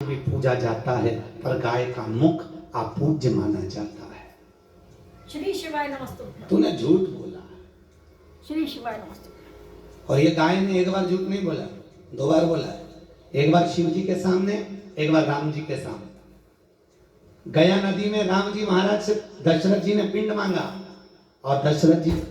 भी पूजा जाता है, पर गाय का मुख अपूज्य माना जाता है। श्री शिवाय नमस्तुभ्यं। तूने झूठ बोला। श्री शिवाय नमस्तुभ्यं। और ये गाय ने एक बार झूठ नहीं बोला, 2 बार बोला है। एक बार शिव जी के सामने, एक बार राम जी के सामने। गया नदी में राम जी महाराज से दशरथ जी ने पिंड मांगा, और दशरथ जी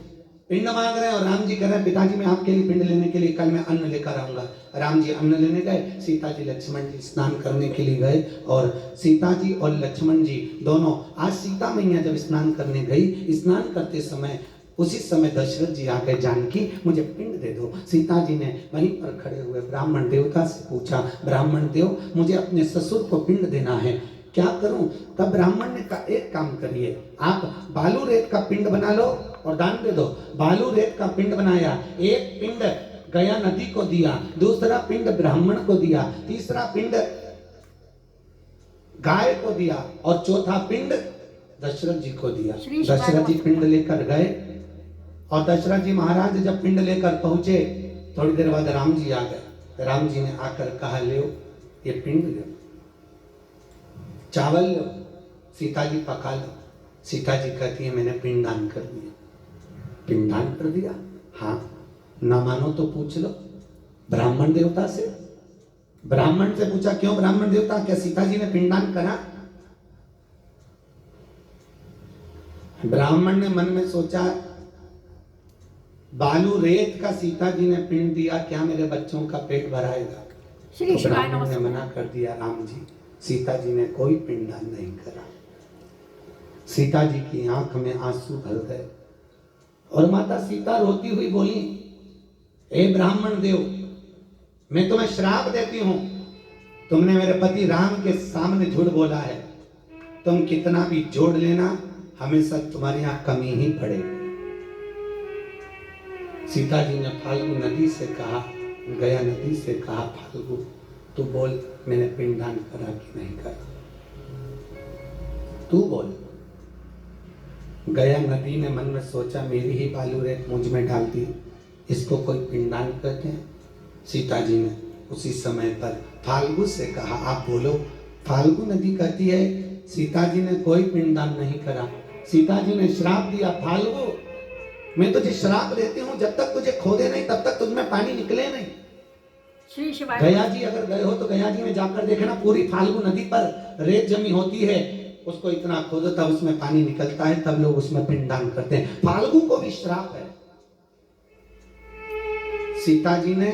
पिंड मांग रहे हैं और राम जी कह रहे हैं पिताजी मैं आपके लिए पिंड लेने के लिए कल मैं अन्न लेकर आऊंगा। राम जी अन्न लेने गए, सीता जी लक्ष्मण जी स्नान करने के लिए गए, और सीता जी और लक्ष्मण जी दोनों, आज सीता मैया जब स्नान करने गई, स्नान करते समय उसी समय दशरथ जी आ गए, जानकी मुझे पिंड दे दो। सीता जी ने वहीं पर खड़े हुए ब्राह्मण देवता से पूछा, ब्राह्मण देव मुझे अपने ससुर को पिंड देना है, क्या करूं? तब ब्राह्मण ने कहा एक काम करिए, आप बालू रेत का पिंड बना लो और दान दे दो। बालू रेत का पिंड बनाया, एक पिंड गया नदी को दिया, दूसरा पिंड ब्राह्मण को दिया, तीसरा पिंड गाय को दिया, और चौथा पिंड दशरथ जी को दिया। दशरथ जी पिंड लेकर गए, और दशरथ जी महाराज जब पिंड लेकर पहुंचे, थोड़ी देर बाद राम जी आ गए। राम जी ने आकर कहा ले ये पिंड लो, चावल लो, सीता जी पका लो। सीता जी कहती है मैंने पिंडदान कर दिया। पिंडदान कर दिया? हाँ, ना मानो तो पूछ लो ब्राह्मण देवता से। ब्राह्मण से पूछा, क्यों ब्राह्मण देवता, क्या सीता जी ने पिंडदान करा? ब्राह्मण ने मन में सोचा, बालू रेत का सीता जी ने पिंड दिया, क्या मेरे बच्चों का पेट भराएगा? तो ब्राह्मण ने मना कर दिया, राम जी सीता जी ने कोई पिंडदान नहीं करा। सीता जी की आंख में आंसू भर गए, और माता सीता रोती हुई बोली, ए ब्राह्मण देव, मैं तुम्हें श्राप देती हूं, तुमने मेरे पति राम के सामने झूठ बोला है, तुम कितना भी जोड़ लेना हमेशा तुम्हारे यहां कमी ही पड़ेगी। सीता जी ने फाल्गु नदी से कहा, गया नदी से कहा, फाल्गु तू बोल मैंने पिंडदान करा कि नहीं करा, तू बोल। गया नदी ने मन में सोचा, मेरी ही बालू रेत मुझ में डाल दी, इसको कोई पिंडदान कहते हैं? सीता जी ने उसी समय पर फाल्गु से कहा, आप बोलो। फाल्गु नदी कहती है, सीता जी ने कोई पिंडदान नहीं करा। सीता जी ने श्राप दिया, फाल्गु मैं तुझे श्राप देती हूँ, जब तक तुझे खोदे नहीं तब तक तुझमें पानी निकले नहीं। गया जी अगर गए हो तो गया जी में जाकर देखना, पूरी फाल्गु नदी पर रेत जमी होती है, उसको इतना खोदो तब उसमें पानी निकलता है, तब लोग उसमें पिंडदान करते हैं। फाल्गु को भी श्राप है। सीता जी ने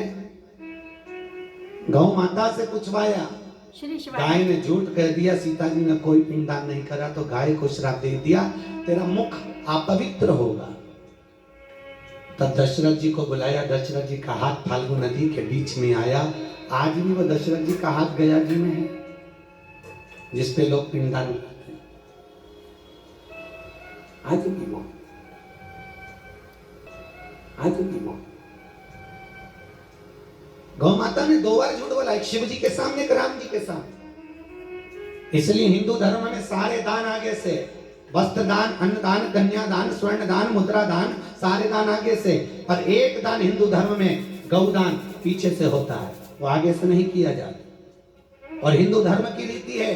गौ माता से पूछवाया, गाय ने झूठ कह दिया, सीता जी ने कोई पिंडदान नहीं करा, तो गाय को श्राप दे दिया, तेरा मुख अपवित्र होगा। तब दशरथ जी को बुलाया, दशरथ जी का हाथ फाल्गु नदी के बीच में आया। आज भी वो दशरथ जी का हाथ गया जी में है, जिसपे लोग पिंडदान करते हैं, आज भी वो, आज भी वो। गौ माता ने 2 बार झूठ बोला, एक शिव जी के सामने, एक राम जी के सामने। इसलिए हिंदू धर्म में सारे दान आगे से, वस्त्र दान, अन्न दान, कन्या दान, स्वर्ण दान, मुद्रा दान, सारे दान आगे से, पर एक दान हिंदू धर्म में गौदान पीछे से होता है, वो आगे से नहीं किया जाता। और हिंदू धर्म की रीति है,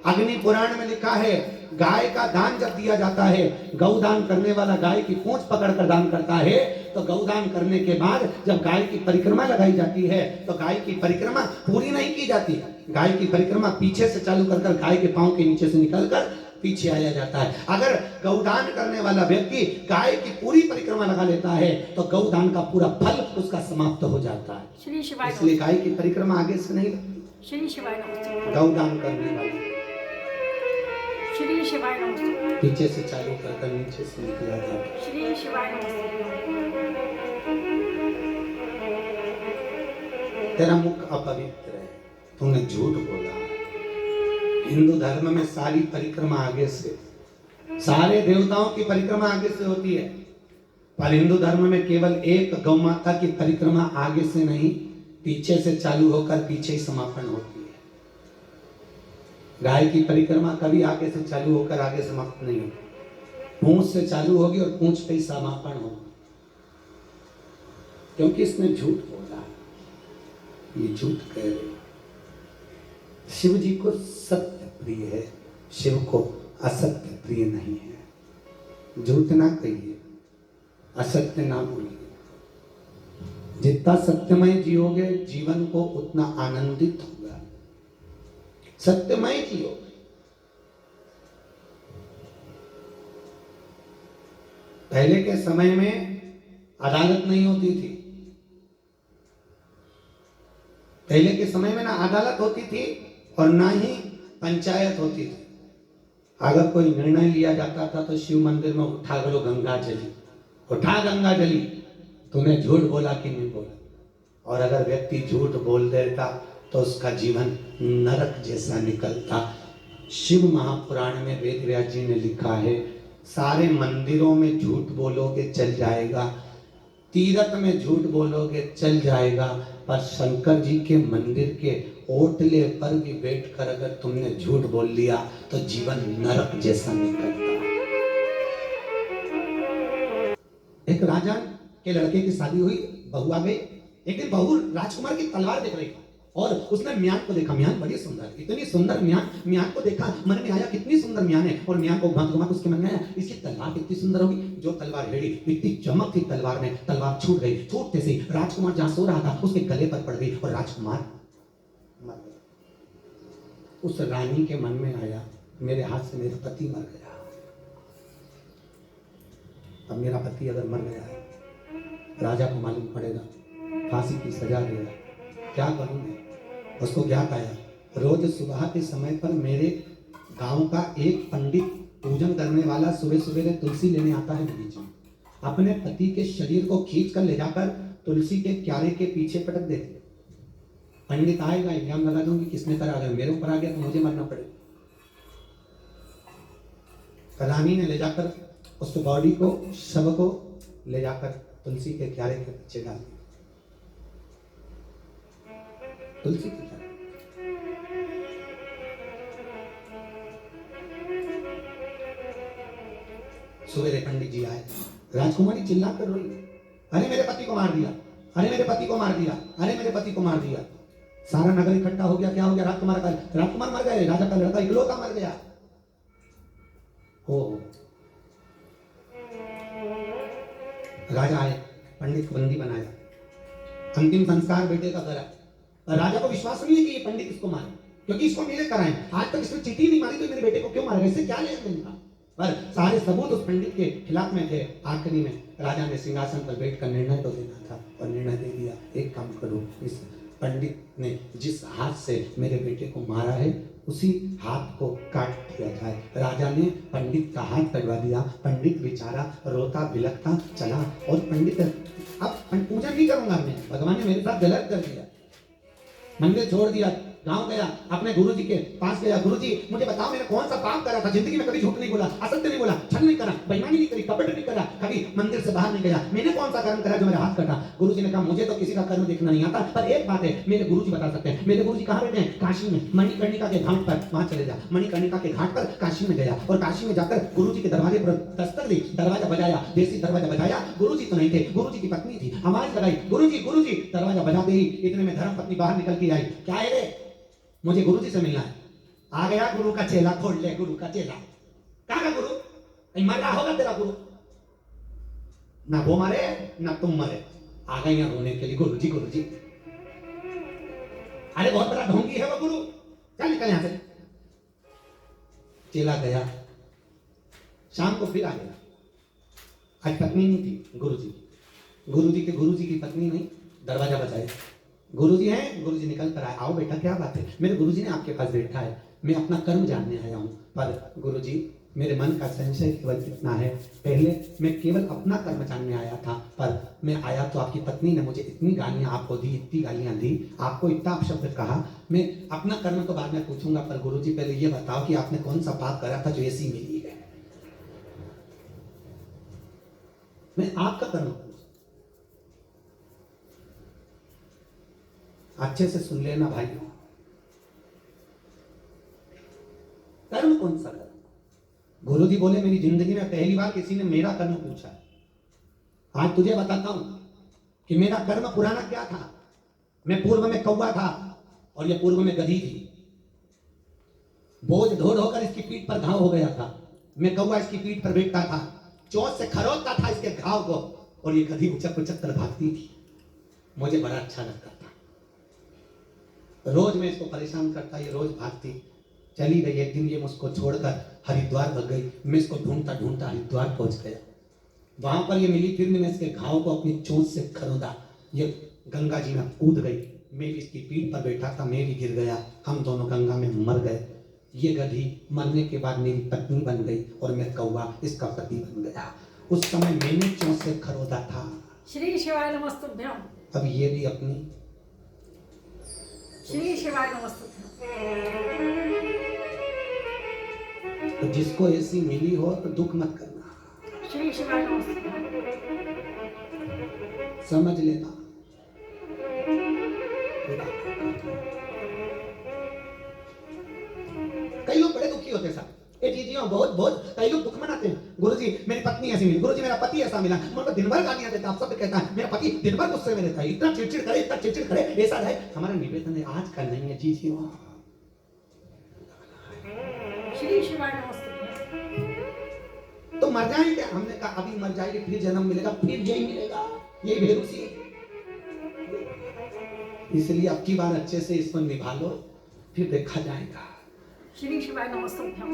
अग्नि पुराण में लिखा है, गाय का दान जब दिया जाता है, गौदान करने वाला गाय की पूंछ पकड़कर दान करता है, तो गौदान करने के बाद जब गाय की परिक्रमा लगाई जाती है, तो गाय की परिक्रमा पूरी नहीं की जाती, गाय की परिक्रमा पीछे से चालू कर गाय के पांव के नीचे से निकलकर पीछे आया जाता है। अगर गौदान करने वाला व्यक्ति गाय की पूरी परिक्रमा लगा लेता है, तो गौदान का पूरा फल उसका समाप्त हो जाता है। इसलिए गाय की परिक्रमा आगे से नहीं लगती। श्री शिवाय नमस्तुभ्यं। गौदान करने वाला श्री शिवाय नमस्तुभ्यं। पीछे से चालू कर नीचे से निकला जाता है। श्री शिवाय नमस्तुभ्यं। तेरा मुख अपवित्र है, तूने झूठ बोला। हिंदू धर्म में सारी परिक्रमा आगे से, सारे देवताओं की परिक्रमा आगे से होती है, पर हिंदू धर्म में केवल एक गौ माता की परिक्रमा आगे से नहीं, पीछे से चालू होकर पीछे ही समापन होती है। गाय की परिक्रमा कभी आगे से चालू होकर आगे समाप्त नहीं होती, पूंछ से चालू होगी और पूंछ पे ही समापन होगा, क्योंकि इसने झूठ बोला, ये झूठ कह रहे। शिव जी को सत्य प्रिय है, शिव को असत्य प्रिय नहीं है। झूठ ना कहिए, असत्य ना बोलिए। जितना सत्यमय जियोगे जीवन को उतना आनंदित होगा। सत्यमय जियो। पहले के समय में अदालत नहीं होती थी। पहले के समय में ना अदालत होती थी और ना ही पंचायत होती थी। अगर कोई निर्णय लिया जाता था तो शिव मंदिर में उठा करो गंगा जली, उठा गंगा जली, तूने झूठ बोला कि नहीं बोला। और अगर व्यक्ति झूठ बोल देता तो उसका जीवन नरक जैसा निकलता। शिव महापुराण में वेद व्यास जी ने लिखा है, सारे मंदिरों में झूठ बोलोगे चल जाएगा, तीर्थ में झूठ बोलोगे चल जाएगा, पर शंकर जी के मंदिर के ओटले पर भी बैठकर अगर तुमने झूठ बोल लिया तो जीवन नरक जैसा निकलता। एक राजा के लड़के की शादी हुई, बहू आ गई। एक दिन बहू राजकुमार की तलवार देख रही थी और उसने म्यान को देखा। म्यान बड़ी सुंदर, इतनी सुंदर म्यान। म्यान को देखा, मन में आया कितनी सुंदर म्यान है, और म्यान को घुमा उसके मन में आया इसकी तलवार कितनी सुंदर होगी। जो तलवार हेड़ी, इतनी चमक थी तलवार में, तलवार छूट गई। छूटते से राजकुमार जहां सो रहा था उसके गले पर पड़ गई और राजकुमार मर गया। उस रानी के मन में आया, मेरे हाथ से मेरा पति मर गया, अब मेरा पति अगर मर गया है, राजा को मालूम पड़ेगा, फांसी की सजा देगा, क्या करूं मैं। उसको ज्ञात आया, रोज सुबह के समय पर मेरे गांव का एक पंडित पूजन करने वाला सुबह सवेरे तुलसी लेने आता है बगीचे में। अपने पति के शरीर को खींच कर ले जाकर तुलसी के क्यारे के पीछे पटक देते। पंडित आएगा, इल्जाम लगा दूंगी किसने करा, अगर मेरे ऊपर आ गया तो मुझे मरना पड़ेगा। रानी ने ले जाकर उस बॉडी को, शव को ले जाकर तुलसी के क्यारे के पीछे डाल दिया। तुलसी के क्यारे। सवेरे पंडित जी आए, राजकुमारी चिल्लाकर रोई, अरे मेरे पति को मार दिया, अरे मेरे पति को मार दिया, अरे मेरे पति को मार दिया। सारा नगर इकट्ठा हो गया, क्या हो गया, राजकुमार मर गए, राजा का लड़का इकलौता मर गया। हो राजा आए, पंडित को बंदी बनाया, अंतिम संस्कार बेटे का करा। राजा को विश्वास नहीं है कि ये पंडित इसको मारे, क्योंकि इसको मेरे कराए, आज तक इसने चीटी नहीं मारी तो मेरे बेटे को क्यों मारा, इससे क्या लेना देना। पर सारे सबूत उस पंडित के खिलाफ में थे। आखिरी में राजा ने सिंहासन पर बैठकर निर्णय तो देना था और निर्णय दे दिया, एक काम करो, इस पंडित ने जिस हाथ से मेरे बेटे को मारा है उसी हाथ को काट दिया जाए। राजा ने पंडित का हाथ कटवा दिया। पंडित बेचारा रोता बिलखता चला और पंडित, अब पूजा नहीं करूंगा मैं, भगवान ने मेरे साथ गलत कर दिया, मंदिर छोड़ दिया, गांव गया, अपने गुरुजी के पास गया, गुरुजी मुझे बताओ मैंने कौन सा पाप करा था, जिंदगी में कभी झूठ नहीं बोला, असत्य नहीं बोला, छल नहीं करा, बेईमानी नहीं करी, कपट नहीं करा, कभी मंदिर से बाहर नहीं गया, मैंने कौन सा कर्म करा जो मेरा हाथ कटा। गुरुजी ने कहा मुझे तो किसी का कर्म देखना नहीं आता, पर एक बात है मेरे गुरुजी बता सकते हैं। मेरे गुरुजी कहाँ रहते हैं? काशी में, मणिकर्णिका के घाट पर, वहां चले जा। मणिकर्णिका के घाट पर काशी में गया और काशी में जाकर गुरुजी के दरवाजे पर दस्तक दी, दरवाजा बजाया, देसी दरवाजा बजाया, गुरुजी तो नहीं थे, गुरुजी की पत्नी थी, आवाज लगाई, गुरुजी गुरुजी, दरवाजा बजाते ही इतने में धर्म पत्नी बाहर निकल के आई, क्या है रे, मुझे गुरुजी से मिलना है। आ गया गुरु का चेला, खोल ले गुरु का चेला, कहाँ का गुरु, मर रहा होगा तेरा गुरु, ना वो मरे ना तुम मरे, आ गए यहाँ रोने के लिए, गुरुजी गुरुजी, अरे बहुत बड़ा ढोंगी है वो गुरु, चल निकल यहाँ से। चेला गया, शाम को फिर आ गया, आज पत्नी नहीं थी गुरुजी, गुरुजी की पत्नी नहीं, दरवाजा बजाए, गुरुजी हैं, गुरुजी निकल कर आए, आओ बेटा क्या बात है, मेरे गुरुजी ने आपके पास बैठा है, मैं अपना कर्म जानने आया हूँ, पर गुरुजी मेरे मन का संशय केवल इतना है, पहले मैं केवल अपना कर्म जानने आया था, पर मैं आया तो आपकी पत्नी ने मुझे इतनी गालियां आपको दी, इतनी गालियां दी, आपको इतना अपशब्द कहा, मैं अपना कर्म तो बाद में पूछूंगा, पर गुरुजी पहले ये बताओ कि आपने कौन सा पाप करा था जो ऐसी मिली है, मैं आपका कर्म। अच्छे से सुन लेना भाइयों, कर्म कौन सा कर्म? गुरुजी बोले मेरी जिंदगी में पहली बार किसी ने मेरा कर्म पूछा। आज तुझे बताता हूं कि मेरा कर्म पुराना क्या था। मैं पूर्व में कौवा था और ये पूर्व में गधी थी। बोझ ढो ढो कर इसकी पीठ पर घाव हो गया था। मैं कौवा इसकी पीठ पर बैठता था, चोट से खरोचता था इसके घाव को, और ये गधी उचक उचक कर भागती थी। मुझे बड़ा अच्छा लगता था। रोज मैं इसको परेशान करता, ये रोज भागती। चली गई। एक दिन ये मुझको छोड़कर हरिद्वार भग गई। मैं इसको ढूंढता ढूंढता हरिद्वार पहुंच गया। वहां पर ये मिली, फिर मैंने इसके घाव को अपनी चोट से खरोदा। ये गंगा जी में कूद गई। मैं इसकी पीठ पर बैठा था, मैं भी गिर गया। हम दोनों गंगा में मर गए। ये गधी मरने के बाद मेरी पत्नी बन गई और मैं कौवा इसका पति बन गया। उस समय मैंने चोट से खरोदा था। श्री शिवाय नमस्तुभ्यम। अब ये भी अपनी। श्री शिवाय नमस्तुभ्यम। तो जिसको ऐसी मिली हो तो दुख मत करना, श्री शिवाय नमस्तुभ्यम। समझ लेना। कई लोग बड़े दुखी होते हैं साहब, ये चीजियों बहुत बहुत कई लोग दुख मनाते हैं। गुरुजी मेरी पत्नी ऐसी मिली, गुरुजी मेरा पति ऐसा मिला, मैं दिन भर गालियां देता, आप सब कहता है मेरा पति दिन भर गुस्से में रहता है, इतना चिड़चिड़ करे, इतना चिड़चिड़ करे, ऐसा है। हमारा निवेदन है आज का नहीं है चीजियों। श्री शिवाय नमस्तुभ्यम। तो मर जाएंगे, हमने कहा अभी मर जाएंगे, फिर जन्म मिलेगा, फिर यही मिलेगा, यही भेरूसी। इसलिए अब की बार अच्छे से इसको निभा लो, फिर देखा जाएगा। श्री शिवाय नमस्तुभ्यम।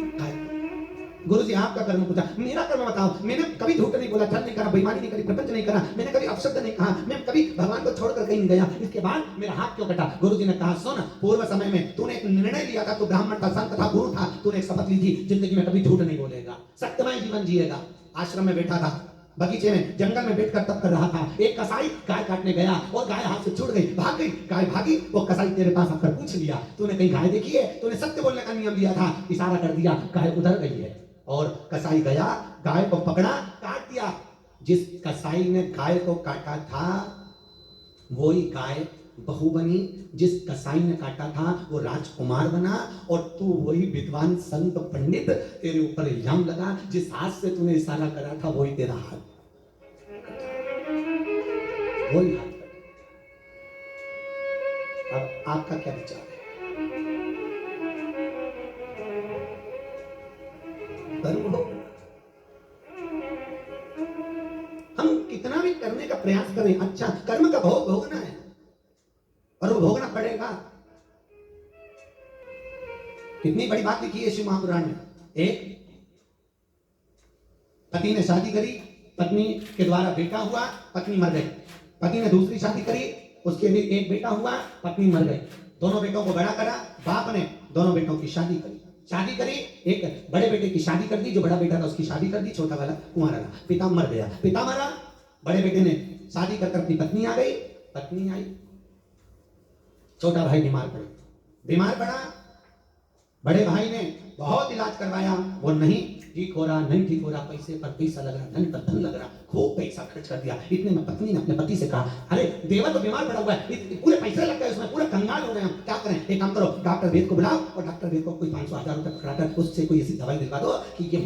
गुरु जी आपका कर्म पूछा, मेरा कर्म बताओ। मैंने कभी झूठ नहीं बोला, धन नहीं करा, बेईमानी नहीं करी, प्रपंच नहीं करा, मैंने कभी अपशब्द नहीं कहा, मैं कभी भगवान को छोड़कर कहीं नहीं गया। इसके बाद मेरा हाथ क्यों कटा? गुरु जी ने कहा सुन, पूर्व समय में तूने एक निर्णय लिया था, तू ब्राह्मण था, संत था, गुरु था, तूने एक शपथ ली थी जिंदगी में कभी झूठ नहीं बोलेगा, सत्यमय जीवन जिएगा। आश्रम में बैठा था, बगीचे में जंगल में बैठकर तप कर रहा था। एक कसाई गाय काटने गया और गाय हाथ से छूट गई, भाग गई। गाय भागी, वो कसाई तेरे पास आकर पूछ लिया तूने कहीं गाय देखी है? तूने सत्य बोलने का नियम लिया था, इशारा कर दिया, गाय उधर गई है। और कसाई गया, गाय को पकड़ा, काट दिया। जिस कसाई ने गाय को काटा था वही गाय बहू बनी, जिस कसाई ने काटा था वो राजकुमार बना, और तू वही विद्वान संत पंडित, तेरे ऊपर इल्जाम लगा। जिस हाथ से तूने इशारा करा था वही तेरा हाथ, वही हाथ। अब आपका क्या विचार है? कर्म हो, हम कितना भी करने का प्रयास करें, अच्छा कर्म का भोग भोगना है और वो भोगना पड़ेगा। कितनी बड़ी बात लिखी है शिव महापुराण में। एक पति ने शादी करी, पत्नी के द्वारा बेटा हुआ, पत्नी मर गई। पति ने दूसरी शादी करी, उसके भी एक बेटा हुआ, पत्नी मर गई। दोनों बेटों को बड़ा करा, बाप ने दोनों बेटों की शादी करी। एक बड़े बेटे की शादी कर दी, जो बड़ा बेटा था उसकी शादी कर दी, छोटा वाला कुंवारा रहा। पिता मर गया, पिता मरा, बड़े बेटे ने शादी कर अपनी पत्नी आ गई, पत्नी आई, छोटा भाई बीमार पड़ा। बड़े भाई ने बहुत इलाज करवाया, वो नहीं ठीक हो रहा, पैसे पर पैसा लग रहा, धन पर धन लग रहा, खूब पैसा खर्च कर दिया। इतने में पत्नी ने अपने पति से कहा, अरे देवर तो बीमार पड़ा हुआ है, पूरे पैसे लग गए उसमें, पूरा कंगाल हो गए, हम क्या करें? एक काम करो, डॉक्टर वेद को बुलाओ और डॉक्टर वेद को कोई 500-1000 रुपए पकड़ाकर उससे कोई ऐसी दवाई दिलवा दो कि ये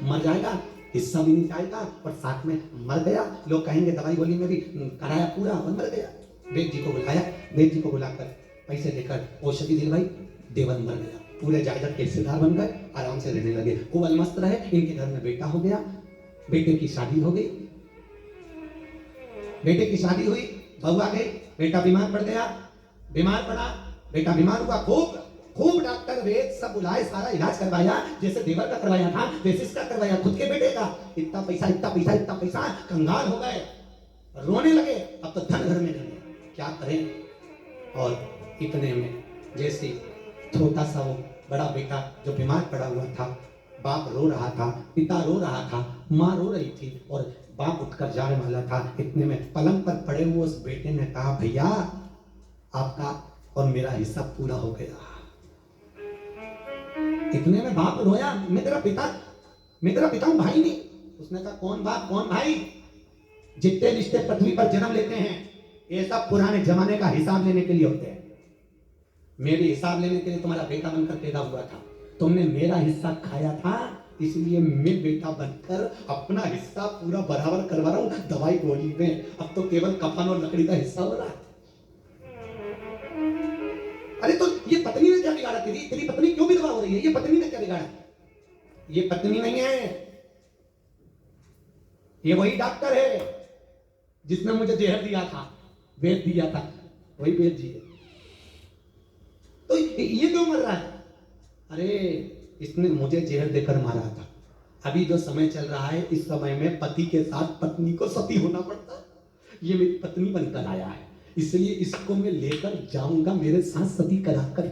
मर जाएगा, हिस्सा भी नहीं जाएगा और साथ में मर गया। लोग कहेंगे दवाई गोली में भी कराया पूरा और मर गया। वेद जी को बुलाया, वेद जी को बुलाकर पैसे देकर औषधि दिलवाई, देवर मर गया। पूरे जायदाद के हिस्सेदार बन गए, आराम से रहने लगे, खूब अलमस्त रहे। इनके घर में बेटा हो गया, बेटे की शादी हो गई, बेटे की शादी हुई, बहू आ गई, बेटा बीमार पड़ गया, बीमार पड़ा, बेटा बीमार हुआ, खूब डॉक्टर वेद सब बुलाए, सारा इलाज करवाया, जैसे देवर का करवाया था वैसे इसका करवाया, खुद के बेटे का। इतना पैसा, कंगाल हो गए, रोने लगे। अब तो धन घर में नहीं है, क्या करें? और इतने में जैसे छोटा सा वो बड़ा बेटा जो बीमार पड़ा हुआ था, बाप रो रहा था, पिता रो रहा था, माँ रो रही थी और बाप उठकर जाने वाला था। इतने में पलंग पर पड़े हुए उस बेटे ने कहा, भैया आपका और मेरा हिस्सा पूरा हो गया। इतने में बाप रोया, मैं तेरा पिता हूं, भाई नहीं। उसने कहा, कौन बाप कौन भाई? जितने रिश्ते पृथ्वी पर जन्म लेते हैं ये सब पुराने जमाने का हिसाब लेने के लिए होते हैं। मैं भी हिसाब लेने के लिए तुम्हारा बेटा बनकर पैदा हुआ था, तुमने मेरा हिस्सा खाया था, इसलिए मैं बेटा बनकर अपना हिस्सा पूरा बराबर करवा रहा हूं दवाई गोली में। अब तो केवल कफन और लकड़ी का हिस्सा हो रहा है। अरे तो ये पत्नी ने क्या बिगाड़ा? तेरी पत्नी क्यों विधवा हो रही? रही है, ये पत्नी ने क्या बिगाड़ा? ये पत्नी नहीं है, ये वही डॉक्टर है जिसने मुझे जहर दिया था, वेद दिया था, वही वेद जी है। तो ये क्यों मर रहा है? अरे इसने मुझे जहर देकर मारा था। अभी जो समय चल रहा है, इस समय में पति के साथ पत्नी को सती होना पड़ता है। ये मेरी पत्नी बनकर आया है, इसलिए इसको मैं लेकर जाऊंगा मेरे साथ सती कराकर।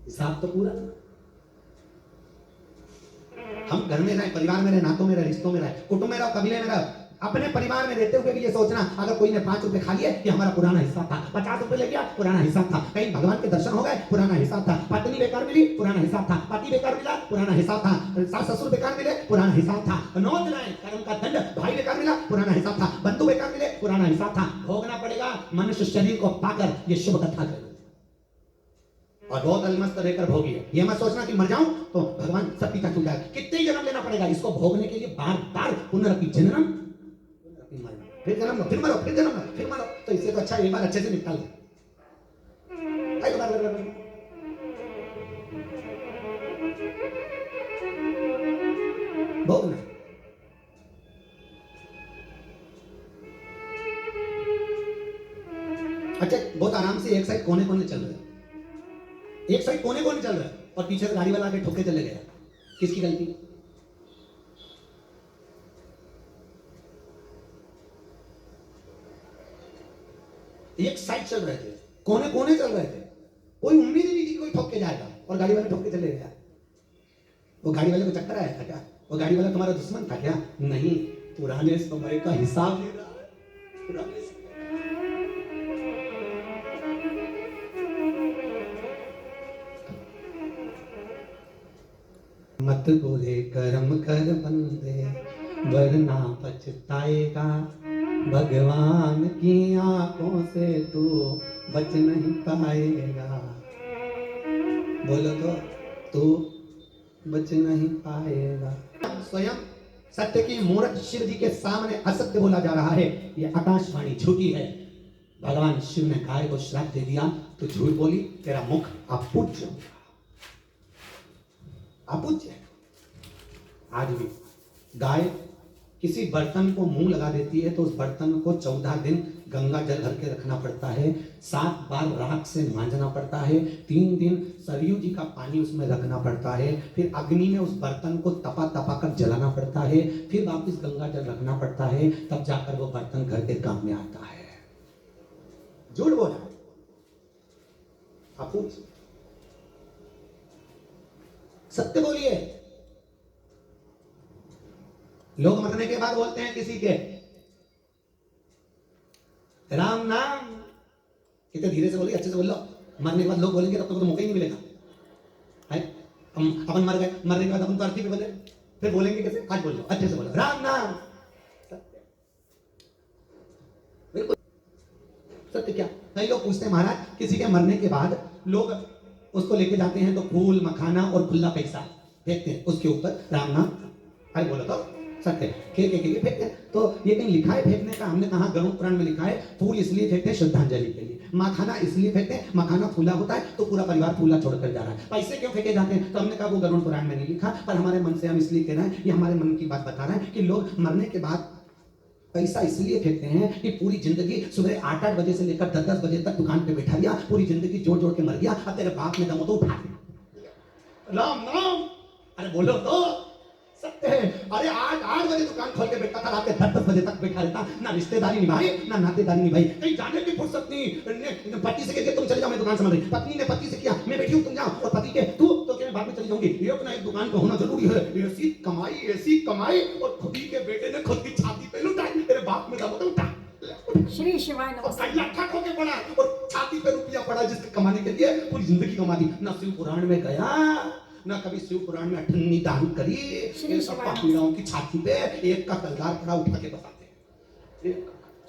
हिसाब तो पूरा। हम घर में रहे, परिवार में रहे, नातों में रहे, रिश्तों में रहे, कुटुंब में रहो, कबीले में रहो, अपने परिवार में रहते हुए भी ये सोचना, अगर कोई ने 5 रुपए खा लिए, ये हमारा पुराना हिस्सा था। 50 रुपए ले गया, पुराना हिस्सा था। कहीं भगवान के दर्शन हो गए, पुराना हिस्सा था। पत्नी बेकार मिली, पुराना हिस्सा था। पति बेकार मिला, पुराना हिस्सा था। सास ससुर बेकार मिले, पुराना हिस्सा था। नौज लाए, कर्म का दंड, भाई बेकार मिला, पुराना हिस्सा था। बंधु बेकार मिले, पुराना हिस्सा था। भोगना पड़ेगा मनुष्य शरीर को पाकर। ये शुभ कथा है और बहुत अलमस्त रहकर भोगिए। ये मत सोचना कि मर जाऊं तो भगवान सब पीछा छूट जाएगा। कितने जन्म लेना पड़ेगा इसको भोगने के लिए? बार बार पुनरपि जननम, फिर जन्म लो, फिर मरो, फिर जन्म लो, फिर मरो। तो इससे तो अच्छा एक बार अच्छे से निपटा लो। भोगना। अच्छा, बहुत आराम से एक साइड कोने कोने चल रहे हैं, एक साइड कोने कोने चल रहा है और पीछे से गाड़ी वाला आके ठोके चले गया। किसकी गलती? एक साइड चल रहे थे, कोने कोने चल रहे थे, कोई उम्मीद ही नहीं थी कोई ठोक के जाएगा और गाड़ी वाले ठोक के चले गया। वो गाड़ी वाले को चक्कर आया था क्या? वो गाड़ी वाला तुम्हारा दुश्मन था क्या? नहीं, पुराने समय का हिसाब ले रहा है, पुराने समय। मत बोले कर्म कर बंदे वरना पछताएगा। भगवान की आंखों से तू बच नहीं पाएगा। बोलो तो तू बच नहीं पाएगा। स्वयं सत्य की मूर्त शिव जी के सामने असत्य बोला जा रहा है। ये आकाशवाणी झूठी है। भगवान शिव ने गाय को श्राप दे दिया तो झूठ बोली, तेरा मुख अपूज्य होगा। अपूज्य। आज भी गाय किसी बर्तन को मुंह लगा देती है तो उस बर्तन को 14 दिन गंगा जल भर के रखना पड़ता है, 7 बार राख से मांजना पड़ता है, 3 दिन सरयू जी का पानी उसमें रखना पड़ता है, फिर अग्नि में उस बर्तन को तपा तपा कर जलाना पड़ता है, फिर वापिस गंगा जल रखना पड़ता है, तब जाकर वो बर्तन घर के काम में आता है। झूठ बोला, अपूज। सत्य बोलिए। लोग मरने के बाद बोलते हैं किसी के राम नाम, कितने धीरे से बोलिए, अच्छे से बोल लो। मरने के बाद लोग बोलेंगे तब तक तो मौका ही नहीं मिलेगा। है हम अपन मर गए, मरने के बाद अपन तो अर्थी पे बोले, फिर बोलेंगे कैसे? आज बोल लो, अच्छे से बोलो, राम नाम। सत्य, बिल्कुल सत्य। क्या कई लोग पूछते हैं, महाराज किसी के मरने के बाद लोग उसको लेके जाते हैं तो फूल मखाना और खुला पैसा फेंकते हैं उसके ऊपर, राम नाम। अरे बोलो तो सत्य। के फेंकते हैं। तो ये कहीं लिखा है फेंकने का? हमने कहा गरुड़ पुराण में लिखा है, फूल इसलिए फेंकते हैं श्रद्धांजलि के लिए, मखाना इसलिए फेंकते हैं, मखाना फूला होता है तो पूरा परिवार फूला छोड़कर जा रहा है। पैसे क्यों फेंके जाते हैं? तो हमने कहा वो गरुड़ पुराण में नहीं लिखा, पर हमारे मन से हम इसलिए कह रहे हैं, ये हमारे मन की बात बता रहे हैं कि लोग मरने के बाद पैसा इसलिए फेंकते हैं कि पूरी जिंदगी सुबह 8-8 बजे से लेकर 10-10 बजे तक दुकान पे बैठा दिया, पूरी जिंदगी जोड़ जोड़ के मर गया, अब तेरे बाप ने दम हो तो उठा दे राम नाम। अरे बोलो तो सत्य है। अरे 8 बजे दुकान खोल के बैठा था, रात के 10-10 बजे तक बैठा रहता, ना रिश्तेदारी निभाई ना नातेदारी निभाई, कहीं जाने की फुर्सत नहीं। पति से कहते तुम चले जाओ मैं दुकान संभाल रही, पत्नी ने पति से किया मैं बैठी हूँ तुम जाओ, और पति के तू तो क्या मैं बाद में चली जाऊंगी। ये अपना एक दुकान पे होना जरूरी है। ऐसी कमाई और खुदी के बेटे ने खुद की छाती पे लुटाई, तेरे बाप में दम तो उठा। श्री शिवाय नमस्ते। लट्ठा खो के पड़ा और छाती पे रुपया पड़ा जिसके कमाने के लिए पूरी जिंदगी कमा दी। ना शिव पुराण में गया, ना कभी शिव पुराण में अठन्नी दान करी। ये सब पापीड़ाओं की छाती पे एक का कलदार पड़ा उठा के बताते हैं।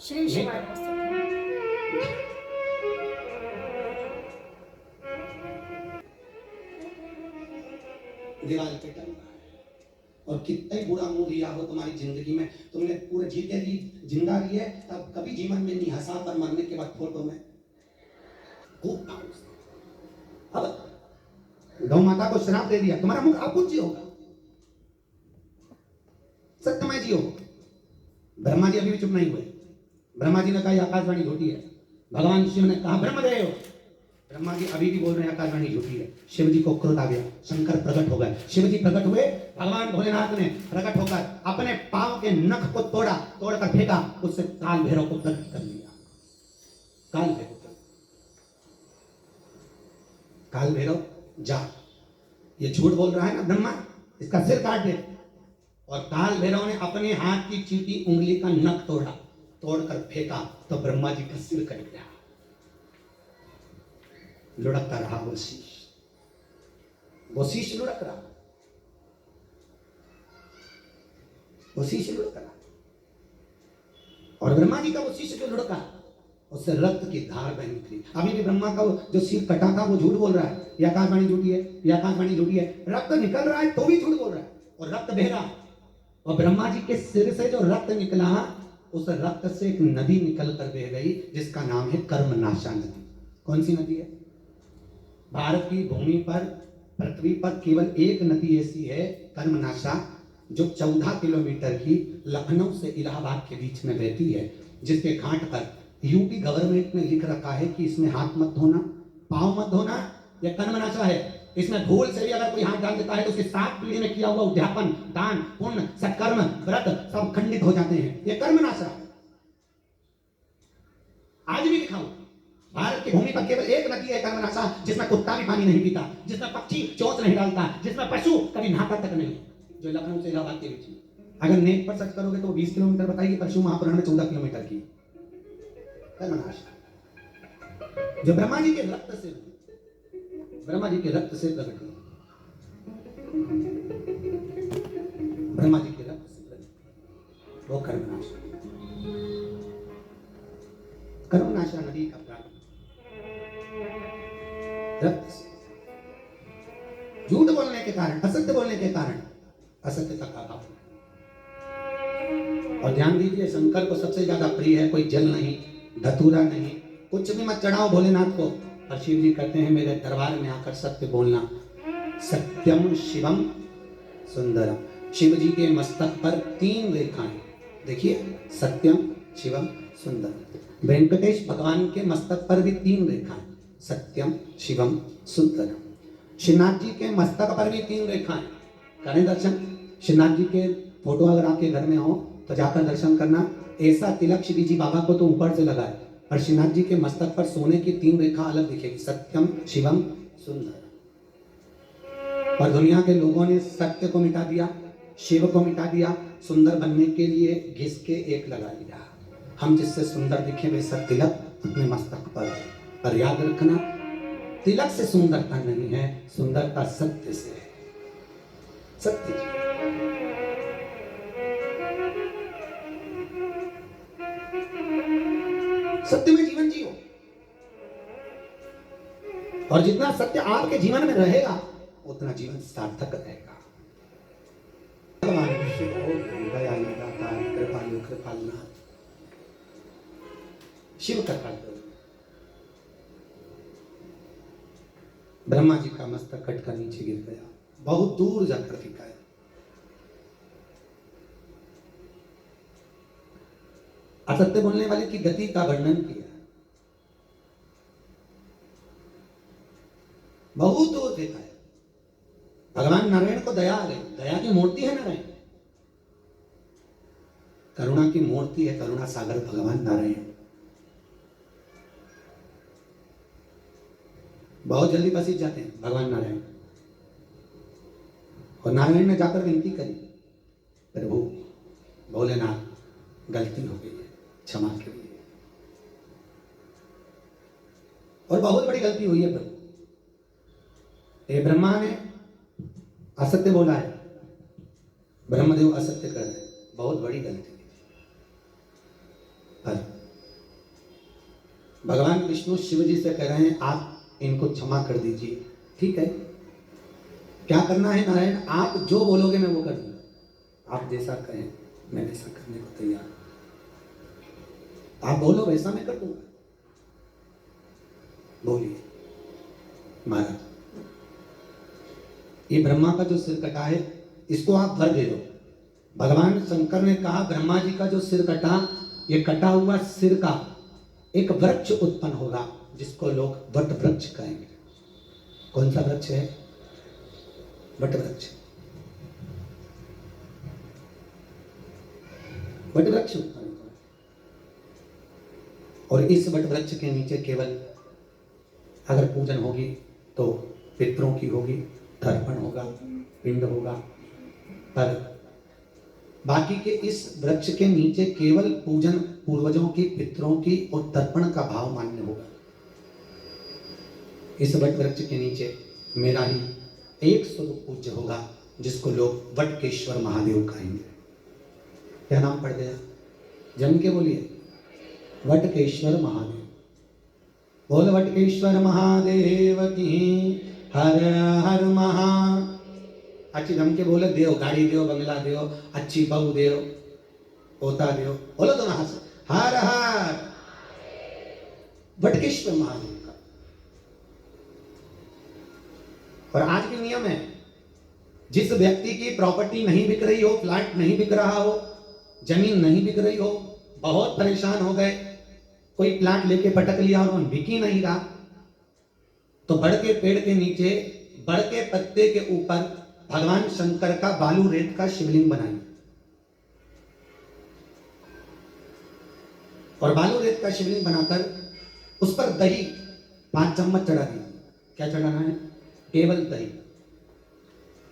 श्री शिवाय नमस्ते। दीवार पे टंगा है और कितना ही बुरा मुंह लिया हो तुम्हारी जिंदगी में, तुमने पूरे जीते जी जिंदा रही है, तब कभी जीवन में नहीं हंसा, पर मरने के बाद फोटो में खूब। अब गौ माता को श्राप दे दिया, तुम्हारा मुख अपूज्य होगा, सत्यमय जी हो। ब्रह्मा जी अभी भी चुप नहीं हुए। ब्रह्मा जी ने कहा आकाशवाणी झूठी है। भगवान शिव ने कहा ब्रह्मदेव। ब्रह्मा जी अभी भी बोल रहे हैं आकाशवाणी झूठी है। शिव जी को क्रोध आ गया, शंकर प्रकट हो गए। शिव जी प्रकट हुए, भगवान भोलेनाथ ने प्रकट होकर अपने पांव के नख को तोड़कर फेंका, उससे काल भैरव को प्रकट कर लिया। काल भैरव जा, ये झूठ बोल रहा है ना ब्रह्मा, इसका सिर काट दे। और काल भैरव ने अपने हाथ की चीटी उंगली का नख तोड़कर फेंका, तो ब्रह्मा जी का सिर कट गया। लुढ़कता रहा वो शीश लुढ़क रहा, वो शीश लुढ़क रहा। और ब्रह्मा जी का वो शीश जो लुढ़का, उससे रक्त की धार बह निकली। अभी भी ब्रह्मा का जो सिर कटा था वो झूठ बोल रहा है, ये आकाशवाणी झूठी है, ये आकाशवाणी झूठी है। रक्त निकल रहा है तो भी झूठ बोल रहा है, और रक्त बह रहा है। और ब्रह्मा जी के सिर से जो रक्त निकला, उस रक्त से एक नदी निकल कर बह गई, जिसका नाम है कर्मनाशा नदी। कौन सी नदी है? भारत की भूमि पर, पृथ्वी पर केवल एक नदी ऐसी है, कर्मनाशा, जो 14 किलोमीटर की लखनऊ से इलाहाबाद के बीच में बहती है, जिसके घाट पर यूपी गवर्नमेंट ने लिख रखा है कि इसमें हाथ मत धोना, पांव मत धोना, यह कर्मनाशा है। इसमें भूल से भी अगर कोई हाथ डाल देता है तो उसके 7 पीढ़ी में किया हुआ उद्यापन, दान, पुण्य, सत्कर्म, व्रत सब खंडित हो जाते हैं। यह कर्मनाशा आज भी लिखा हुआ। भारत की भूमि पर केवल एक नदी है कर्मनाशा, जिसमें कुत्ता भी पानी नहीं पीता, जिसमें पक्षी चोंच नहीं डालता, जिसमें पशु कभी नहाता तक नहीं, जो लखनऊ से इलाहाबाद के बीच में। अगर नेट पर सर्च करोगे तो 20 किलोमीटर बताइए, परशु महापुराण में 14 किलोमीटर की कर्मनाशा, जो ब्रह्मा जी के रक्त से प्रकट हुई। ब्रह्मा जी के रक्त से प्रकट, वो कर्मनाशा नदी का प्रारंभ रक्त से। झूठ बोलने के कारण, असत्य बोलने के कारण असत्य का अभाव। और ध्यान दीजिए, शंकर को सबसे ज्यादा प्रिय है कोई जल नहीं, धतूरा नहीं, कुछ भी मत चढ़ाओ भोलेनाथ को। और शिव जी कहते हैं मेरे दरबार में आकर सत्य बोलना। सत्यम शिवम सुंदरम। शिव जी के मस्तक पर 3 रेखाएं, देखिए, सत्यम शिवम सुंदरम। वेंकटेश भगवान के मस्तक पर भी 3 रेखाएं, सत्यम शिवम सुंदरम। श्रीनाथ जी के मस्तक पर भी 3 रेखाएं। करें दर्शन। श्रीनाथ जी के फोटो अगर आपके घर में हो तो जाकर दर्शन करना। ऐसा तिलक श्री जी बाबा को तो ऊपर से लगा है, और श्रीनाथ जी के मस्तक पर सोने की 3 रेखा अलग दिखेगी, सत्यम शिवम सुंदर। और दुनिया के लोगों ने सत्य को मिटा दिया, शिव को मिटा दिया, सुंदर बनने के लिए घिस के एक लगा लिया। हम जिससे सुंदर दिखे वैसा तिलक अपने मस्तक पर याद रखना, तिलक से सुंदरता नहीं है, सुंदरता सत्य से है। सत्य सत्य में जीवन जियो, और जितना सत्य आपके जीवन में रहेगा उतना जीवन सार्थक रहेगा। भगवान शिव दयालु दाता कृपालु कृपालनाथ शिव कृपा। ब्रह्मा जी का मस्तक कटकर नीचे गिर गया, बहुत दूर जाकर फेंका। असत्य बोलने वाले की गति का वर्णन किया, बहुत दूर फेंका है। भगवान नारायण को दया आ गई, दया की मूर्ति है नारायण, करुणा की मूर्ति है, करुणा सागर भगवान नारायण। बहुत जल्दी पसीज जाते हैं भगवान नारायण। और नारायण ने जाकर विनती करी, प्रभु भोलेनाथ गलती हो गई है, क्षमा करिए। और बहुत बड़ी गलती हुई है प्रभु, ये ब्रह्मा ने असत्य बोला है, ब्रह्मदेव असत्य कर रहे, बहुत बड़ी गलती। पर भगवान विष्णु शिव जी से कह रहे हैं आप इनको क्षमा कर दीजिए। ठीक है, क्या करना है नारायण, आप जो बोलोगे मैं वो कर दूंगा, आप जैसा कहें मैं वैसा करने को तैयार, आप बोलो वैसा मैं कर दूंगा। बोलिए महाराज। ये ब्रह्मा का जो सिर कटा है इसको आप वर दे दो। भगवान शंकर ने कहा ब्रह्मा जी का जो सिर कटा, ये कटा हुआ सिर का एक वृक्ष उत्पन्न होगा जिसको लोग वट वृक्ष कहेंगे। कौन सा वृक्ष है? वट वृक्ष। वट वृक्ष उत्पन्न होगा और इस वट वृक्ष के नीचे केवल अगर पूजन होगी तो पितरों की होगी, तर्पण होगा, पिंड होगा, पर बाकी के इस वृक्ष के नीचे केवल पूजन पूर्वजों की, पितरों की और तर्पण का भाव मान्य होगा। इस वट वृक्ष के नीचे मेरा ही एक स्वरूप पूज्य होगा जिसको लोग वटकेश्वर महादेव कहेंगे। क्या नाम पड़ गया? जम के बोलिए, वटकेश्वर महादेव। बोल वटकेश्वर महादेव की हर हर महा। अच्छी जम के बोले, देव गाड़ी देव, बंगला देव, अच्छी बहू देव, पोता देव। बोलो तो ना, हर हर वटकेश्वर महादेव का। और आज भी नियम है, जिस व्यक्ति की प्रॉपर्टी नहीं बिक रही हो, फ्लैट नहीं बिक रहा हो, जमीन नहीं बिक रही हो, बहुत परेशान हो गए, कोई प्लाट लेके पटक लिया और बिक ही नहीं रहा, तो बड़ के पेड़ के नीचे, बड़ के पत्ते के ऊपर भगवान शंकर का बालू रेत का शिवलिंग बनाइए और बालू रेत का शिवलिंग बनाकर उस पर दही 5 चम्मच चढ़ा दीजिए। क्या चढ़ाना है? केवल दही,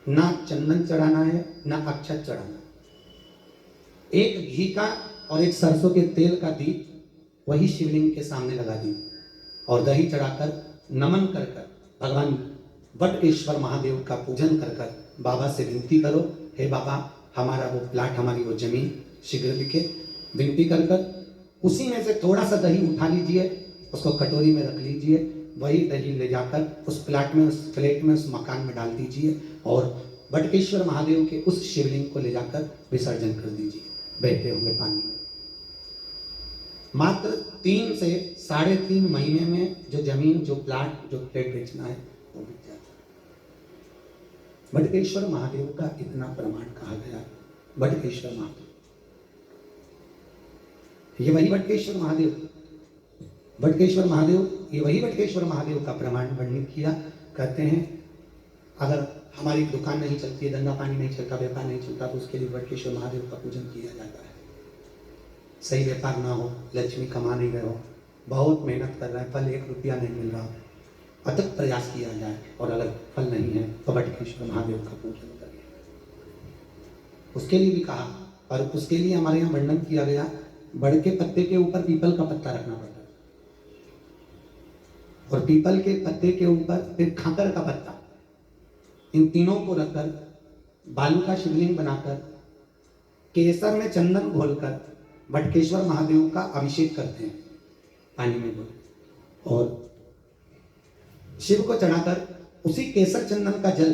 ना चंदन चढ़ाना है, ना अक्षत चढ़ाना। एक घी का और एक सरसों के तेल का दीप वही शिवलिंग के सामने लगा दीजिए और दही चढ़ाकर नमन कर कर भगवान वटकेश्वर महादेव का पूजन कर कर बाबा से विनती करो, हे बाबा हमारा वो प्लाट, हमारी वो जमीन शीघ्र बिके। विनती कर कर उसी में से थोड़ा सा दही उठा लीजिए, उसको कटोरी में रख लीजिए, वही दही ले जाकर उस प्लाट में, उस प्लेट में, उस मकान में डाल दीजिए और वटकेश्वर महादेव के उस शिवलिंग को ले जाकर विसर्जन कर दीजिए बहते हुए पानी में। मात्र 3 से 3.5 महीने में जो जमीन, जो प्लाट, जो फ्लैट बेचना है वो बिक जाता है। वटकेश्वर महादेव का इतना प्रमाण कहा गया। वटकेश्वर महादेव, ये वही वटकेश्वर महादेव, वटकेश्वर महादेव, ये वही वटकेश्वर महादेव का प्रमाण वर्णित किया। कहते हैं अगर हमारी दुकान नहीं चलती है, धंधा पानी नहीं चलता, व्यापार नहीं चलता, तो उसके लिए वटकेश्वर महादेव का पूजन किया जाता है। सही व्यापार ना हो, लक्ष्मी कमा नहीं रहे हो, बहुत मेहनत कर रहे हैं, फल 1 रुपया नहीं मिल रहा, अथक प्रयास किया जाए और अगर फल नहीं है तो वटकेश्वर महादेव का पूजन करिए। उसके लिए भी कहा, और उसके लिए हमारे यहाँ वर्णन किया गया, बड़ के पत्ते के ऊपर पीपल का पत्ता रखना पड़ता है और पीपल के पत्ते के ऊपर फिर खाकर का पत्ता, इन तीनों को रखकर बालू का शिवलिंग बनाकर केसर में चंदन घोलकर वटकेश्वर महादेव का अभिषेक करते हैं पानी में घोल, और शिव को चढ़ाकर उसी केसर चंदन का जल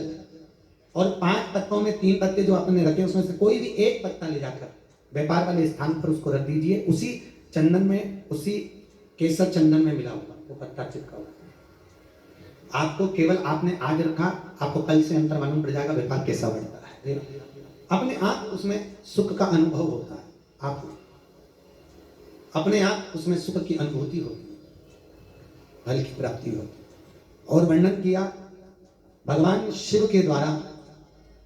और 5 पत्तों में 3 पत्ते जो आपने रखे उसमें से कोई भी एक पत्ता ले जाकर व्यापार वाले स्थान पर उसको रख दीजिए। उसी चंदन में, उसी केसर चंदन में मिला होगा वो पत्ता चिपका हुआ। आपको केवल आपने आज रखा, आपको कल से अंतर मालूम पड़ जाएगा व्यापार कैसा बढ़ता है। अपने आप उसमें सुख का अनुभव होता है, आपको अपने आप उसमें सुख की अनुभूति होती है, फल की प्राप्ति होती है। और वर्णन किया भगवान शिव के द्वारा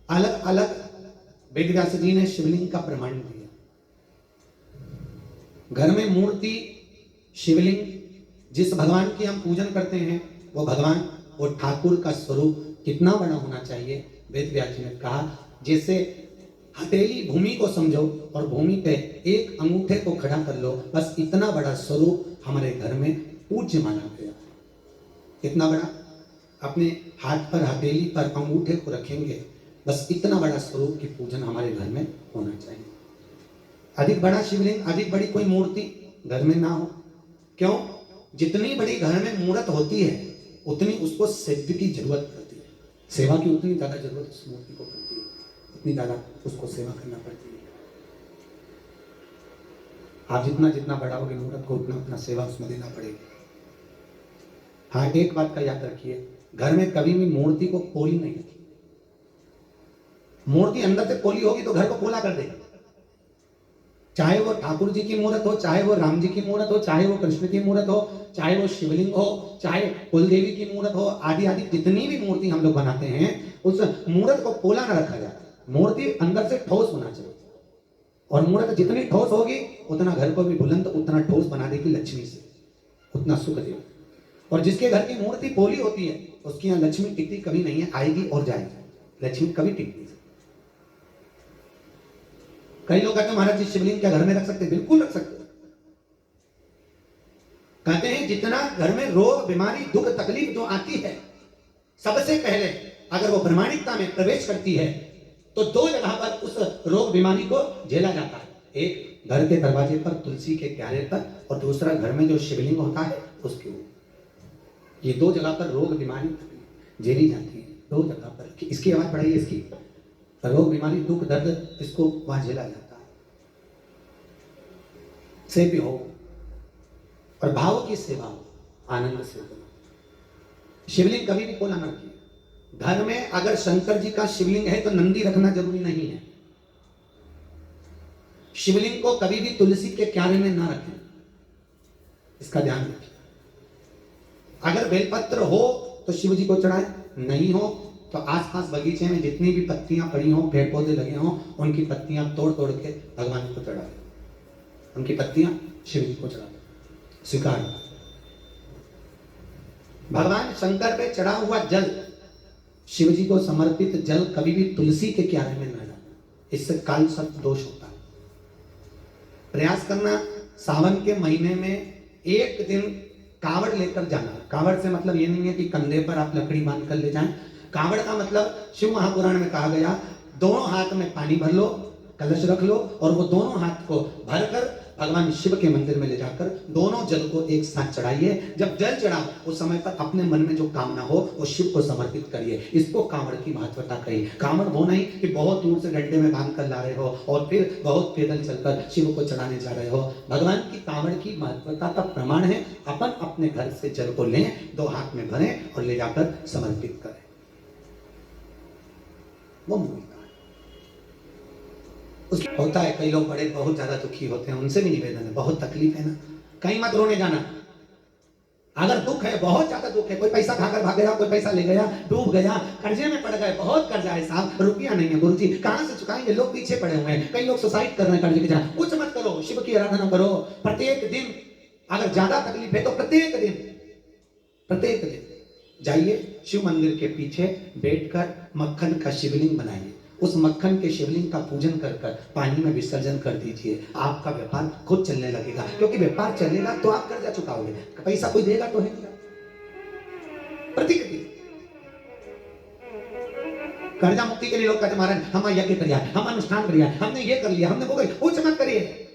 अलग अलग वेदव्यास जी ने शिवलिंग का प्रमाण दिया। घर में मूर्ति, शिवलिंग, जिस भगवान की हम पूजन करते हैं वो भगवान, वो ठाकुर का स्वरूप कितना बड़ा होना चाहिए। वेदव्यास जी ने कहा जैसे हथेली भूमि को समझो और भूमि पे एक अंगूठे को खड़ा कर लो, बस इतना बड़ा स्वरूप हमारे घर में पूज्य माना गया। कितना बड़ा? अपने हाथ पर, हथेली पर अंगूठे को रखेंगे, बस इतना बड़ा स्वरूप की पूजन हमारे घर में होना चाहिए। अधिक बड़ा शिवलिंग, अधिक बड़ी कोई मूर्ति घर में ना हो। क्यों? जितनी बड़ी घर में मूर्त होती है उतनी उसको सेवा की जरूरत पड़ती है, सेवा की उतनी ज्यादा जरूरत उस मूर्ति को पड़ती है, उतनी ज्यादा उसको सेवा करना पड़ती है। आप जितना जितना बढ़ाओगे मूर्त को उतना उतना सेवा उसमें देना पड़ेगी। हाँ, एक बात का याद रखिए, घर में कभी भी मूर्ति को खोली नहीं रखी। मूर्ति अंदर से पोली होगी तो घर को पोला कर देगी। चाहे वो ठाकुर जी की मूर्त हो, चाहे वो राम जी की मूर्त हो, चाहे वो कृष्ण की मूर्त हो, चाहे वो शिवलिंग हो, चाहे कुलदेवी की मूर्त हो, आदि आदि जितनी भी मूर्ति हम लोग बनाते हैं उस मूर्त को पोला ना रखा जाए। मूर्ति अंदर से ठोस होना चाहिए, और मूर्त जितनी ठोस होगी उतना घर को भी बुलंद, उतना ठोस बना देगी लक्ष्मी से, उतना सुख देगी। और जिसके घर की मूर्ति पोली होती है उसके यहाँ लक्ष्मी टिकती कभी नहीं है, आएगी और जाएगी, लक्ष्मी कभी टिकती है। कई लोग कहते हैं महाराज जी शिवलिंग क्या घर में रख सकते हैं? बिल्कुल रख सकते हैं। कहते हैं जितना घर में रोग बीमारी दुख तकलीफ जो आती है सबसे पहले अगर वो प्रामाणिकता में प्रवेश करती है तो दो जगह पर उस रोग बीमारी को झेला जाता है। एक घर के दरवाजे पर तुलसी के क्यारे पर, और दूसरा घर में जो शिवलिंग होता है उसके ऊपर। ये दो जगह पर रोग बीमारी झेली जाती है, दो जगह पर। इसकी आवाज पढ़ाइए, इसकी रोग बीमारी दुख दर्द इसको वहां झेला जाता है। से भी हो और भाव की सेवा हो, आनंद से हो। शिवलिंग कभी भी खोला ना रखिए। घर में अगर शंकर जी का शिवलिंग है तो नंदी रखना जरूरी नहीं है। शिवलिंग को कभी भी तुलसी के क्यारे में ना रखें, इसका ध्यान रखिए। अगर बेलपत्र हो तो शिव जी को चढ़ाएं, नहीं हो तो आसपास बगीचे में जितनी भी पत्तियां पड़ी हों, पेड़ पौधे लगे हों, उनकी पत्तियां तोड़ तोड़ के भगवान को चढ़ा दें। उनकी पत्तियां शिव जी को चढ़ा दें, स्वीकार। भगवान शंकर पे चढ़ा हुआ जल, शिव जी को समर्पित जल कभी भी तुलसी के क्यारे में न डालें, इससे काल सर्प दोष होता है। प्रयास करना सावन के महीने में एक दिन कावड़ लेकर जाना। कावड़ से मतलब ये नहीं है कि कंधे पर आप लकड़ी बांध कर ले जाएं। कावड़ का मतलब शिव महापुराण में कहा गया, दोनों हाथ में पानी भर लो, कलश रख लो, और वो दोनों हाथ को भरकर भगवान शिव के मंदिर में ले जाकर दोनों जल को एक साथ चढ़ाइए। जब जल चढ़ा उस समय पर अपने मन में जो कामना हो वो शिव को समर्पित करिए। इसको कांवड़ की महत्वता कही। कांवड़ वो नहीं कि बहुत दूर से डंडे में बांध कर ला रहे हो और फिर बहुत पैदल चलकर शिव को चढ़ाने जा रहे हो। भगवान की कांवड़ की महत्वता का प्रमाण है, अपन अपने घर से जल को लें, दो हाथ में भरें और ले जाकर समर्पित करें। वो मूल होता है। कई लोग बड़े बहुत ज्यादा दुखी होते हैं, उनसे भी निवेदन है, बहुत तकलीफ है ना, कहीं मत रोने जाना। अगर दुख है, बहुत ज्यादा दुख है, कोई पैसा खाकर भाग गया, कोई पैसा ले गया, डूब गया, कर्जे में पड़ गए, बहुत कर्जा है साहब, रुपया नहीं है गुरुजी, कहां से चुकाएंगे, लोग पीछे पड़े हुए हैं, कई लोग सुसाइड कर रहे हैं कर्जे के जगह। कुछ मत करो, शिव की आराधना करो। प्रत्येक दिन अगर ज्यादा तकलीफ है तो प्रत्येक दिन जाइए शिव मंदिर के पीछे बैठकर मक्खन का शिवलिंग बनाइए, उस मक्खन के शिवलिंग का पूजन कर कर पानी में विसर्जन कर दीजिए। आपका व्यापार खुद चलने लगेगा, क्योंकि व्यापार चलेगा तो आप कर्जा चुकाओगे, पैसा कोई देगा तो है नहीं। प्रतिकृति कर्जा मुक्ति के लिए लोग कहते महाराज हम यज्ञ कर लिया, हम अनुष्ठान कर लिया, हमने ये कर लिया, हमने वो कर, कुछ मत करिए।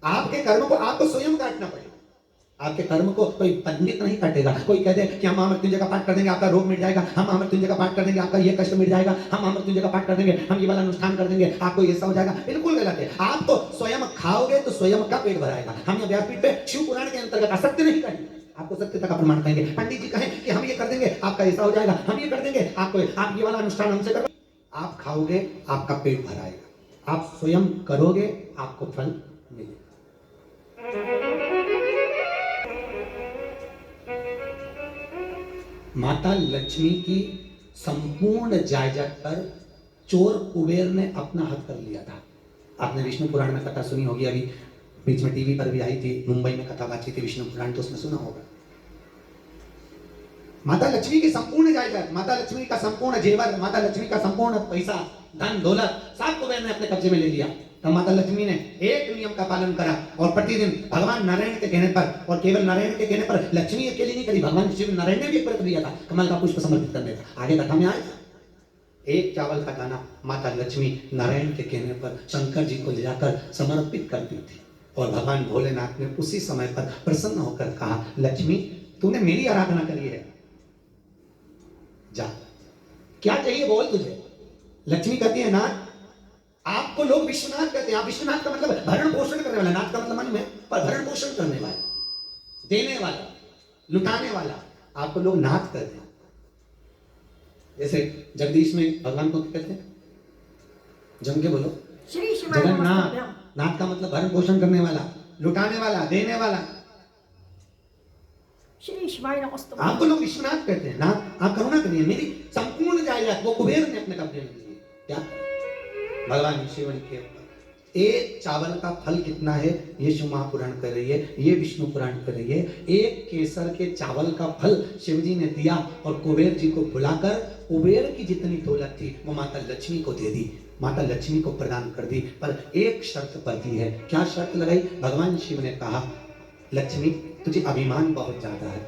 आपके कर्म को आपको स्वयं काटना पड़ेगा। आपके कर्म को कोई पंडित नहीं काटेगा। कोई कह दे कि हम महामृत्युंजय का पाठ कर देंगे आपका रोग मिट जाएगा, हम महामृत्युंजय का पाठ कर देंगे आपका ये कष्ट मिट जाएगा, हम महामृत्युंजय का पाठ कर देंगे, हम ये वाला अनुष्ठान कर देंगे आपको ऐसा हो जाएगा, बिल्कुल गलत है। आप तो स्वयं खाओगे तो स्वयं का पेट भराएगा। हम ये व्यासपीठ पे शिव पुराण के अंतर्गत असत्य नहीं कहेंगे, आपको सत्यता का प्रमाण कहेंगे। पंडित जी कहें कि हम ये कर देंगे आपका ऐसा हो जाएगा, हम ये कर देंगे आपको, आप ये वाला अनुष्ठान हमसे करो, आप खाओगे आपका पेट भराएगा, आप स्वयं करोगे आपको फल मिलेगा। माता लक्ष्मी की संपूर्ण जायदाद पर चोर कुबेर ने अपना हक कर लिया था। आपने विष्णु पुराण में कथा सुनी होगी, अभी बीच में टीवी पर भी आई थी, मुंबई में कथा बातचीत थी विष्णु पुराण, तो उसमें सुना होगा। माता लक्ष्मी की संपूर्ण जायदाद, माता लक्ष्मी का संपूर्ण जेवर, माता लक्ष्मी का संपूर्ण पैसा, धन दौलत सब कुबेर ने अपने कब्जे में ले लिया। तब माता लक्ष्मी ने एक नियम का पालन करा और प्रतिदिन भगवान नारायण के कहने पर, और केवल नारायण के कहने पर लक्ष्मी अकेली नहीं करी, भगवान शिव नारायण ने भी एक व्रत लिया था, कमल का पुष्प समर्पित करने का। आगे कथा में आए, एक चावल का दाना माता लक्ष्मी नारायण के कहने पर शंकर जी को ले जाकर समर्पित करती थी, और भगवान भोलेनाथ ने उसी समय पर प्रसन्न होकर कहा, लक्ष्मी तूने मेरी आराधना करी है, जा क्या चाहिए बोल तुझे। लक्ष्मी कहती है नाथ, आपको लोग विश्वनाथ कहते हैं, आप विश्वनाथ का मतलब भरण पोषण करने वाला, नाथ का मतलब मन में, पर भरण पोषण करने वाला, देने वाला, लुटाने वाला, आपको लोग नाथ कहते हैं। जैसे जगदीश में भगवान को कहते हैं जम के बोलो। श्री शिवाय जगन्नाथ, नमस्तुभ्यम। नाथ का मतलब भरण पोषण करने वाला, लुटाने वाला, देने वाला। श्री शिवाय नमस्तुभ्यम। आपको लोग विश्वनाथ कहते हैं। नाथ, आप करुणा करिए, मेरी संपूर्ण जायदाद वो कुबेर ने अपने कब्जे में ली है। क्या भगवान शिव के ऊपर एक चावल का फल कितना है, ये शिव महापुराण कर रही है, ये विष्णु पुराण कर रही है। एक केसर के चावल का फल शिव जी ने दिया और कुबेर जी को बुलाकर कुबेर की जितनी दौलत थी वो माता लक्ष्मी को दे दी, माता लक्ष्मी को प्रदान कर दी। पर एक शर्त पर दी है। क्या शर्त लगाई? भगवान शिव ने कहा, लक्ष्मी तुझे अभिमान बहुत ज्यादा है,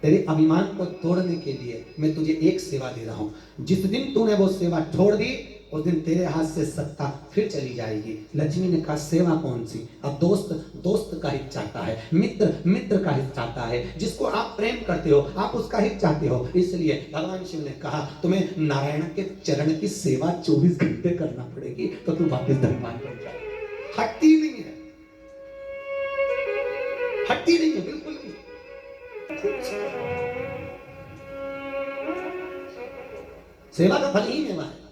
तेरे अभिमान को तोड़ने के लिए मैं तुझे एक सेवा दे रहा हूं। जिस दिन तूने वो सेवा छोड़ दी उस दिन तेरे हाथ से सत्ता फिर चली जाएगी। लक्ष्मी ने कहा, सेवा कौन सी? अब दोस्त दोस्त का हित चाहता है, मित्र मित्र का हित चाहता है, जिसको आप प्रेम करते हो आप उसका हित चाहते हो। इसलिए भगवान शिव ने कहा, तुम्हें नारायण के चरण की सेवा 24 घंटे करना पड़ेगी तो तू वापिस धनवान बन जाए। हटती नहीं है, हटती नहीं है, बिल्कुल नहीं। सेवा का फल ही मेवा है।